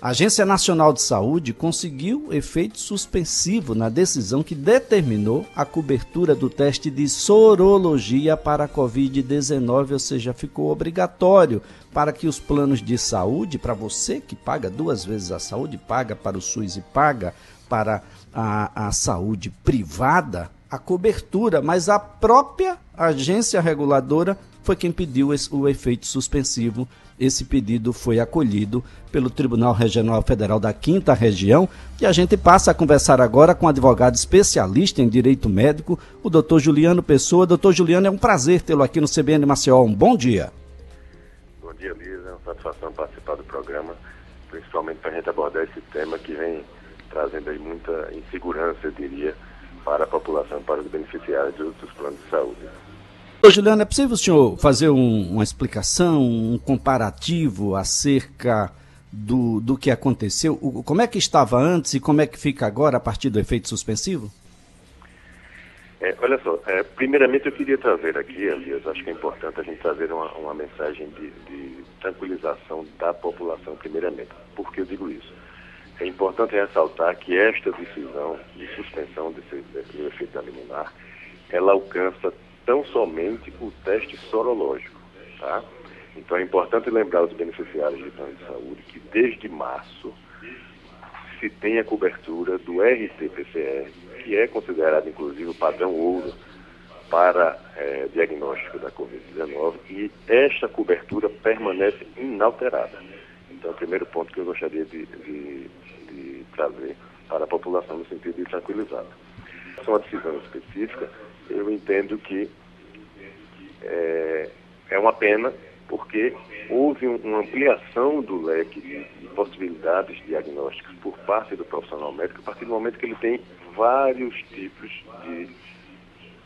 A Agência Nacional de Saúde conseguiu efeito suspensivo na decisão que determinou a cobertura do teste de sorologia para a Covid-19, ou seja, ficou obrigatório para que os planos de saúde, para você que paga 2 vezes a saúde, paga para o SUS e paga para a saúde privada, a cobertura, mas a própria agência reguladora foi quem pediu o efeito suspensivo. Esse pedido foi acolhido pelo Tribunal Regional Federal da 5ª Região e a gente passa a conversar agora com um advogado especialista em direito médico, o Dr. Juliano Pessoa. Dr. Juliano, é um prazer tê-lo aqui no CBN Maceió. Um bom dia. Bom dia, Lisa. É uma satisfação participar do programa, principalmente para a gente abordar esse tema que vem trazendo aí muita insegurança, eu diria, para a população, para os beneficiários dos planos de saúde. Ô Juliano, é possível o senhor fazer uma explicação, um comparativo acerca do que aconteceu? Como é que estava antes e como é que fica agora a partir do efeito suspensivo? Olha só, primeiramente eu queria trazer aqui, Elias, acho que é importante a gente trazer uma mensagem de tranquilização da população primeiramente. Por que eu digo isso? É importante ressaltar que esta decisão de suspensão do efeito da liminar, ela alcança tão somente o teste sorológico, tá? Então é importante lembrar os beneficiários de plano de saúde que desde março se tem a cobertura do RT-PCR, que é considerado inclusive o padrão ouro para diagnóstico da Covid-19, e esta cobertura permanece inalterada. Então é o primeiro ponto que eu gostaria de trazer para a população no sentido de tranquilizar. Essa é uma decisão específica. Eu entendo que é uma pena porque houve uma ampliação do leque de possibilidades diagnósticas por parte do profissional médico a partir do momento que ele tem vários tipos de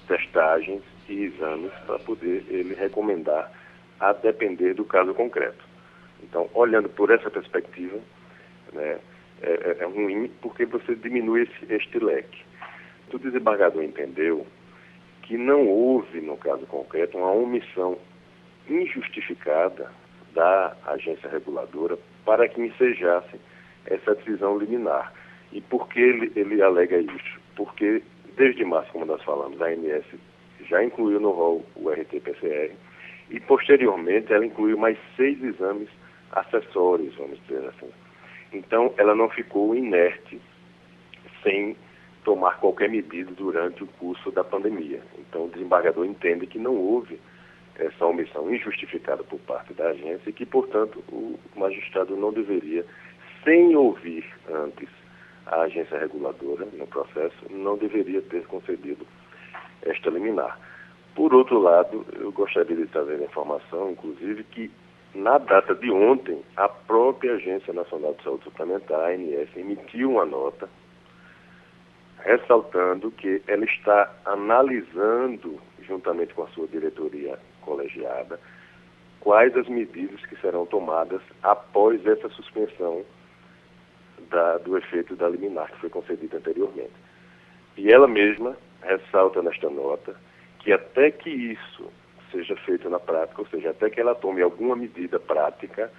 testagens e exames para poder ele recomendar a depender do caso concreto. Então, olhando por essa perspectiva, né, é ruim porque você diminui este leque. O desembargador entendeu que não houve, no caso concreto, uma omissão injustificada da agência reguladora para que ensejasse essa decisão liminar. E por que ele alega isso? Porque, desde março, como nós falamos, a ANS já incluiu no rol o RT-PCR e, posteriormente, ela incluiu mais 6 exames acessórios, vamos dizer assim. Então, ela não ficou inerte, sem tomar qualquer medida durante o curso da pandemia. Então, o desembargador entende que não houve essa omissão injustificada por parte da agência e que, portanto, o magistrado não deveria, sem ouvir antes a agência reguladora no processo, não deveria ter concedido esta liminar. Por outro lado, eu gostaria de trazer a informação, inclusive, que na data de ontem, a própria Agência Nacional de Saúde Suplementar, a ANS, emitiu uma nota ressaltando que ela está analisando, juntamente com a sua diretoria colegiada, quais as medidas que serão tomadas após essa suspensão do efeito da liminar que foi concedida anteriormente. E ela mesma ressalta nesta nota que até que isso seja feito na prática, ou seja, até que ela tome alguma medida prática,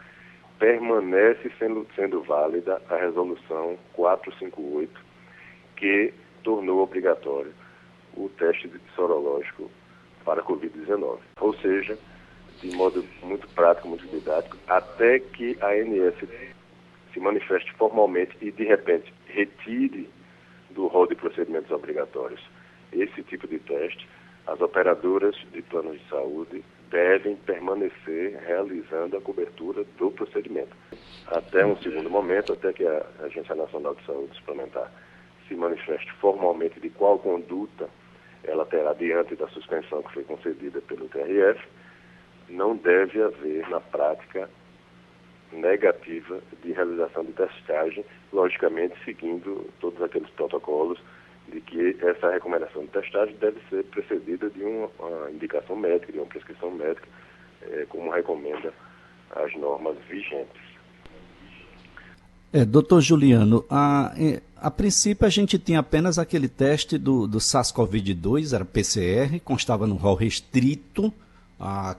permanece sendo válida a resolução 458, que tornou obrigatório o teste sorológico para a Covid-19. Ou seja, de modo muito prático, muito didático, até que a ANS se manifeste formalmente e, de repente, retire do rol de procedimentos obrigatórios esse tipo de teste, as operadoras de planos de saúde devem permanecer realizando a cobertura do procedimento. Até um segundo momento, até que a Agência Nacional de Saúde Suplementar se manifeste formalmente de qual conduta ela terá diante da suspensão que foi concedida pelo TRF, não deve haver, na prática, negativa de realização de testagem, logicamente seguindo todos aqueles protocolos de que essa recomendação de testagem deve ser precedida de uma indicação médica, de uma prescrição médica, como recomenda as normas vigentes. Doutor Juliano, a princípio a gente tinha apenas aquele teste do SARS-CoV-2, era PCR, constava no rol restrito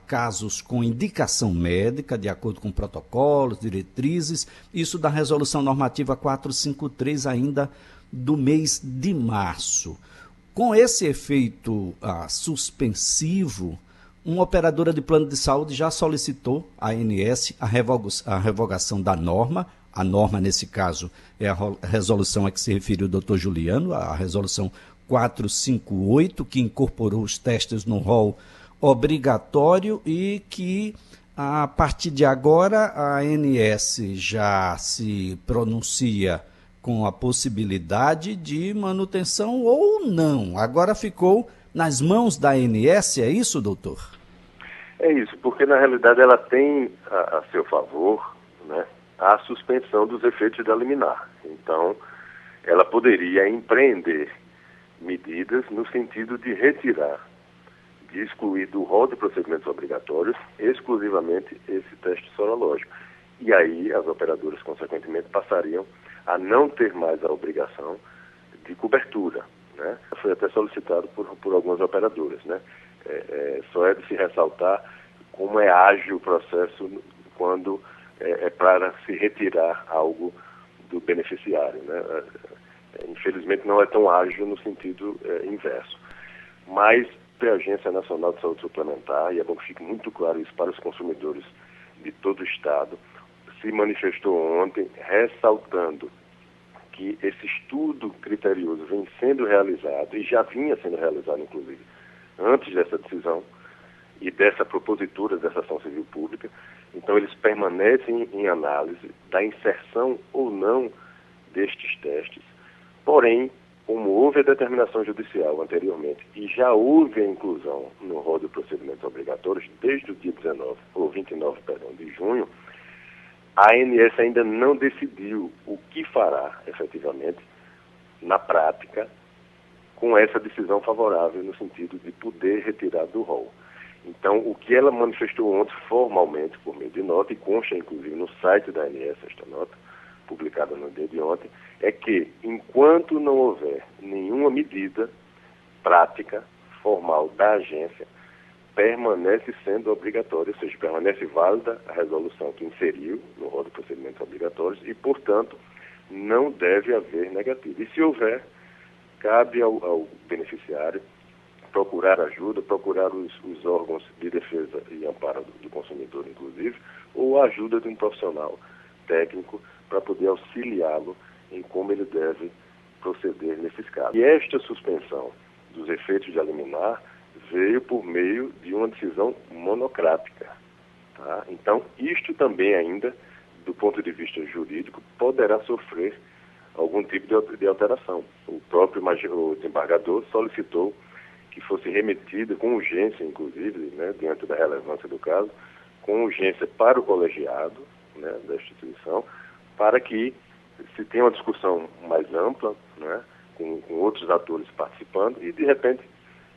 casos com indicação médica, de acordo com protocolos, diretrizes, isso da Resolução Normativa 453 ainda do mês de março. Com esse efeito suspensivo, uma operadora de plano de saúde já solicitou à ANS a revogação da norma. A norma, nesse caso, é a resolução a que se referiu o doutor Juliano, a resolução 458, que incorporou os testes no rol obrigatório e que, a partir de agora, a ANS já se pronuncia com a possibilidade de manutenção ou não. Agora ficou nas mãos da ANS, é isso, doutor? É isso, porque na realidade ela tem a seu favor, né, a suspensão dos efeitos da liminar. Então, ela poderia empreender medidas no sentido de retirar, de excluir do rol de procedimentos obrigatórios exclusivamente esse teste sorológico. E aí as operadoras, consequentemente, passariam a não ter mais a obrigação de cobertura, né? Foi até solicitado por algumas operadoras, né? Só é de se ressaltar como é ágil o processo quando é para se retirar algo do beneficiário, né? Infelizmente não é tão ágil no sentido inverso. Mas a Agência Nacional de Saúde Suplementar, e é bom que fique muito claro isso para os consumidores de todo o Estado, se manifestou ontem ressaltando que esse estudo criterioso vem sendo realizado, e já vinha sendo realizado, inclusive, antes dessa decisão e dessa propositura dessa ação civil pública. Então, eles permanecem em análise da inserção ou não destes testes. Porém, como houve a determinação judicial anteriormente e já houve a inclusão no rol de procedimentos obrigatórios desde o dia 29 de junho, a ANS ainda não decidiu o que fará, efetivamente, na prática, com essa decisão favorável, no sentido de poder retirar do rol. Então, o que ela manifestou ontem, formalmente, por meio de nota, e consta, inclusive, no site da ANS, esta nota, publicada no dia de ontem, é que, enquanto não houver nenhuma medida prática, formal da agência, permanece sendo obrigatória, ou seja, permanece válida a resolução que inseriu no rol de procedimentos obrigatórios e, portanto, não deve haver negativo. E se houver, cabe ao beneficiário procurar ajuda, procurar os órgãos de defesa e amparo do consumidor, inclusive, ou a ajuda de um profissional técnico para poder auxiliá-lo em como ele deve proceder nesses casos. E esta suspensão dos efeitos de liminar veio por meio de uma decisão monocrática. Tá? Então, isto também ainda, do ponto de vista jurídico, poderá sofrer algum tipo de alteração. O próprio desembargador solicitou que fosse remetida com urgência, inclusive, né, diante da relevância do caso, com urgência para o colegiado, né, da instituição, para que se tenha uma discussão mais ampla, né, com outros atores participando e, de repente,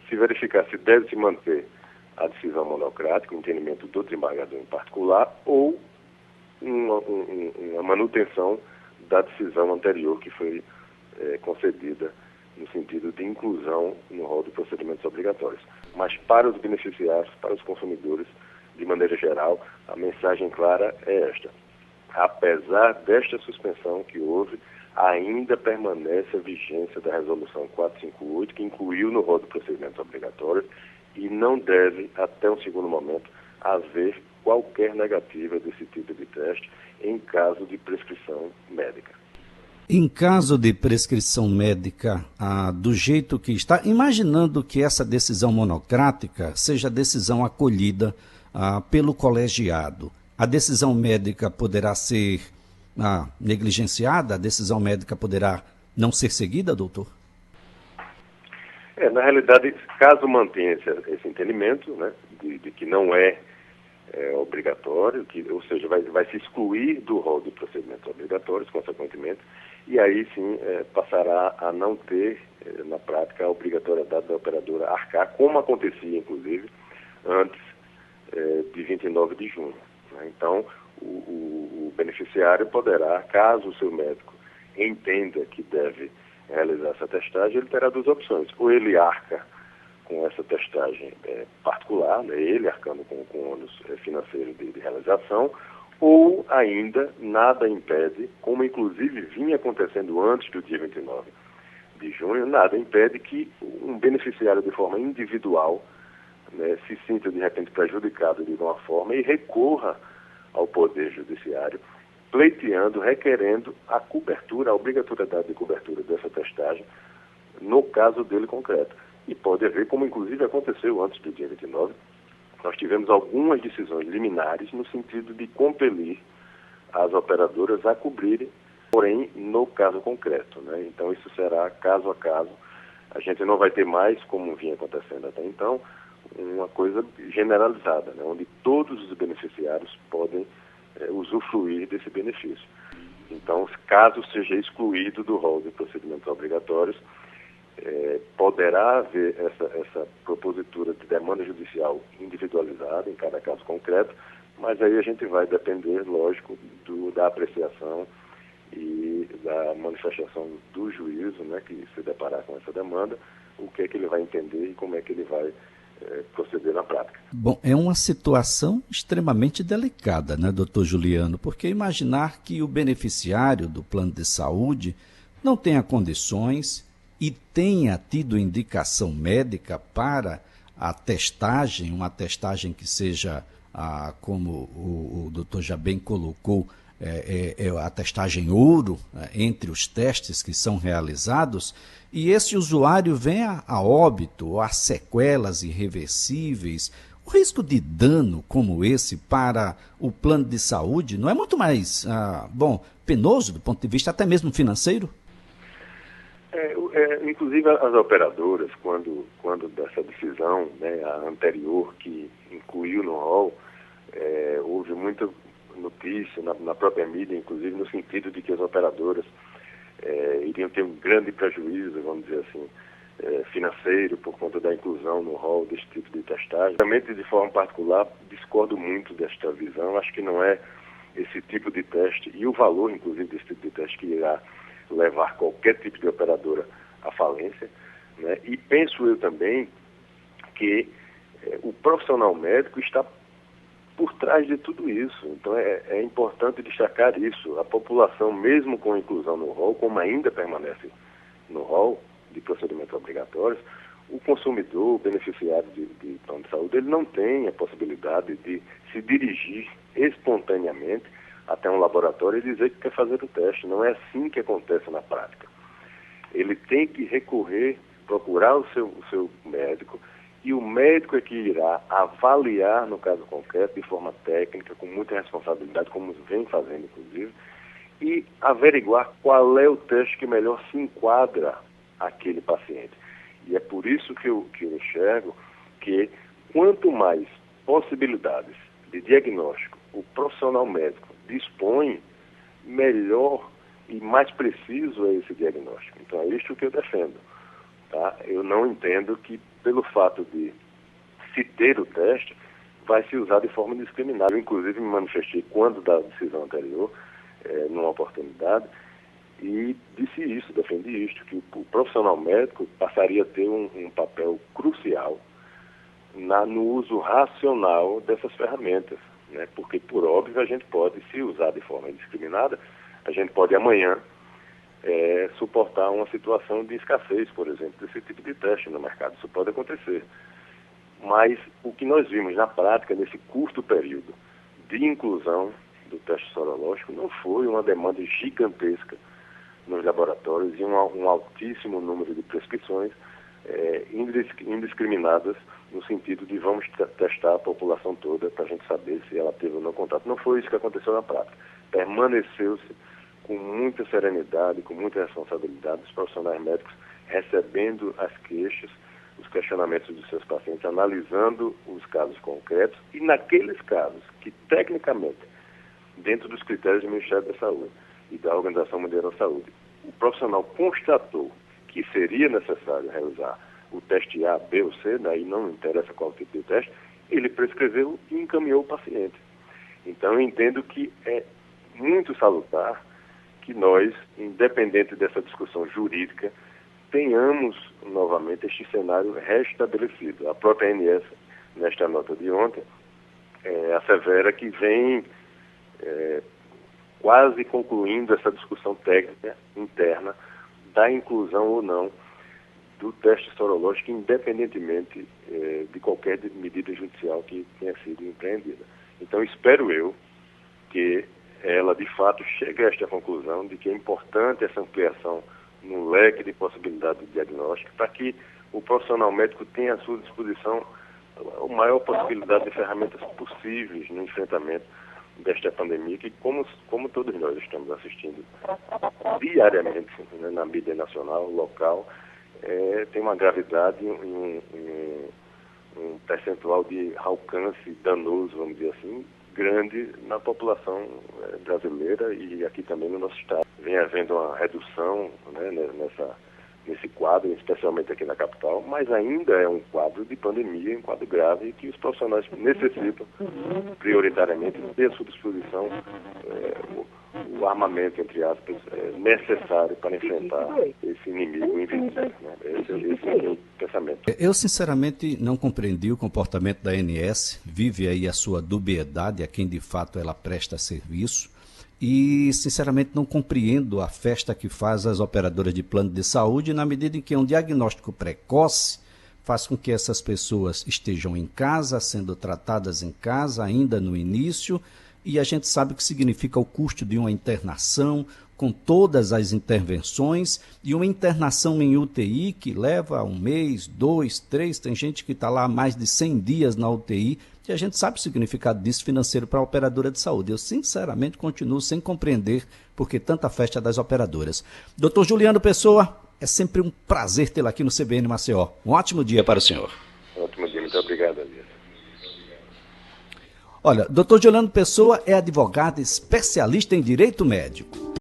se verificar se deve se manter a decisão monocrática, o entendimento do desembargador em particular, ou uma manutenção da decisão anterior que foi concedida no sentido de inclusão no rol de procedimentos obrigatórios. Mas para os beneficiários, para os consumidores, de maneira geral, a mensagem clara é esta. Apesar desta suspensão que houve, ainda permanece a vigência da Resolução 458, que incluiu no rol de procedimentos obrigatórios, e não deve, até um segundo momento, haver qualquer negativa desse tipo de teste em caso de prescrição médica. Em caso de prescrição médica, do jeito que está, imaginando que essa decisão monocrática seja decisão acolhida pelo colegiado, a decisão médica poderá ser negligenciada? A decisão médica poderá não ser seguida, doutor? Na realidade, caso mantenha esse entendimento, né, de que não é obrigatório, ou seja, vai se excluir do rol de procedimentos obrigatórios, consequentemente, e aí sim passará a não ter, na prática, a obrigatoriedade da operadora arcar, como acontecia, inclusive, antes de 29 de junho. Né? Então, o beneficiário poderá, caso o seu médico entenda que deve realizar essa testagem, ele terá duas opções. Ou ele arca com essa testagem particular, né, ele arcando com o ônus financeiro de realização, ou ainda nada impede, como inclusive vinha acontecendo antes do dia 29 de junho, nada impede que um beneficiário de forma individual, né, se sinta de repente prejudicado de alguma forma e recorra ao Poder Judiciário, pleiteando, requerendo a cobertura, a obrigatoriedade de cobertura dessa testagem, no caso dele concreto. E pode haver, como inclusive aconteceu antes do dia 29, nós tivemos algumas decisões liminares no sentido de compelir as operadoras a cobrirem, porém, no caso concreto, né? Então, isso será caso a caso. A gente não vai ter mais, como vinha acontecendo até então, uma coisa generalizada, né? Onde todos os beneficiários podem usufruir desse benefício. Então, caso seja excluído do rol de procedimentos obrigatórios, poderá haver essa propositura de demanda judicial individualizada em cada caso concreto, mas aí a gente vai depender, lógico, da apreciação e da manifestação do juízo, né, que se deparar com essa demanda, o que é que ele vai entender e como é que ele vai proceder na prática. Bom, é uma situação extremamente delicada, né, doutor Juliano? Porque imaginar que o beneficiário do plano de saúde não tenha condições e tenha tido indicação médica para a testagem, uma testagem que seja, como o doutor já bem colocou, a testagem ouro, entre os testes que são realizados, e esse usuário vem a óbito, a sequelas irreversíveis. O risco de dano como esse para o plano de saúde não é muito mais, penoso do ponto de vista até mesmo financeiro? Inclusive as operadoras, quando dessa decisão, né, a anterior que incluiu no rol, houve muita notícia na própria mídia, inclusive no sentido de que as operadoras iriam ter um grande prejuízo, vamos dizer assim, financeiro por conta da inclusão no rol desse tipo de testagem. Realmente, de forma particular, discordo muito desta visão. Acho que não é esse tipo de teste e o valor, inclusive, desse tipo de teste que irá levar qualquer tipo de operadora à falência, né? E penso eu também que o profissional médico está por trás de tudo isso. Então é importante destacar isso. A população, mesmo com inclusão no rol, como ainda permanece no rol de procedimentos obrigatórios, o consumidor, o beneficiário de plano de saúde, ele não tem a possibilidade de se dirigir espontaneamente até um laboratório e dizer que quer fazer o teste. Não é assim que acontece na prática. Ele tem que recorrer, procurar o seu médico, e o médico é que irá avaliar, no caso concreto, de forma técnica, com muita responsabilidade, como vem fazendo, inclusive, e averiguar qual é o teste que melhor se enquadra àquele paciente. E é por isso que eu enxergo que quanto mais possibilidades de diagnóstico o profissional médico dispõe, melhor e mais preciso é esse diagnóstico. Então é isso que eu defendo. Tá? Eu não entendo que, pelo fato de se ter o teste, vai se usar de forma indiscriminada. Eu, inclusive, me manifestei quando da decisão anterior, numa oportunidade, e disse isso, defendi isto, que o profissional médico passaria a ter um papel crucial no uso racional dessas ferramentas, né? Porque, por óbvio, a gente pode, se usar de forma indiscriminada, a gente pode amanhã suportar uma situação de escassez, por exemplo, desse tipo de teste no mercado. Isso pode acontecer. Mas o que nós vimos na prática, nesse curto período de inclusão do teste sorológico, não foi uma demanda gigantesca nos laboratórios e um altíssimo número de prescrições indiscriminadas, no sentido de vamos testar a população toda para a gente saber se ela teve ou não contato. Não foi isso que aconteceu na prática. Permaneceu-se com muita serenidade, com muita responsabilidade, os profissionais médicos recebendo as queixas, os questionamentos dos seus pacientes, analisando os casos concretos e naqueles casos que, tecnicamente, dentro dos critérios do Ministério da Saúde e da Organização Mundial da Saúde, o profissional constatou que seria necessário realizar o teste A, B ou C, daí não interessa qual tipo de teste, ele prescreveu e encaminhou o paciente. Então, eu entendo que é muito salutar que nós, independente dessa discussão jurídica, tenhamos novamente este cenário restabelecido. A própria ANS, nesta nota de ontem, assevera que vem quase concluindo essa discussão técnica interna da inclusão ou não do teste sorológico, independentemente de qualquer medida judicial que tenha sido empreendida. Então, espero eu que ela, de fato, chegue a esta conclusão de que é importante essa ampliação no leque de possibilidades de diagnóstico para que o profissional médico tenha à sua disposição a maior possibilidade de ferramentas possíveis no enfrentamento desta pandemia, que, como todos nós estamos assistindo diariamente, né, na mídia nacional, local, tem uma gravidade e um percentual de alcance danoso, vamos dizer assim, grande na população brasileira e aqui também no nosso estado. Vem havendo uma redução, né, nesse quadro, especialmente aqui na capital, mas ainda é um quadro de pandemia, um quadro grave, que os profissionais necessitam, prioritariamente, ter à sua disposição o armamento, entre aspas, necessário para enfrentar esse inimigo invisível. Né? Esse é o meu pensamento. Eu, sinceramente, não compreendi o comportamento da ANS, vive aí a sua dubiedade a quem de fato ela presta serviço. E, sinceramente, não compreendo a festa que faz as operadoras de plano de saúde na medida em que um diagnóstico precoce faz com que essas pessoas estejam em casa, sendo tratadas em casa ainda no início, e a gente sabe o que significa o custo de uma internação, com todas as intervenções, e uma internação em UTI que leva 1 mês, 2, 3, tem gente que está lá há mais de 100 dias na UTI, e a gente sabe o significado disso financeiro para a operadora de saúde. Eu, sinceramente, continuo sem compreender por que tanta festa das operadoras. Dr. Juliano Pessoa, é sempre um prazer tê-lo aqui no CBN Maceió. Um ótimo dia para o senhor. Um ótimo dia, muito obrigado, Elias. Olha, Dr. Juliano Pessoa é advogado especialista em direito médico.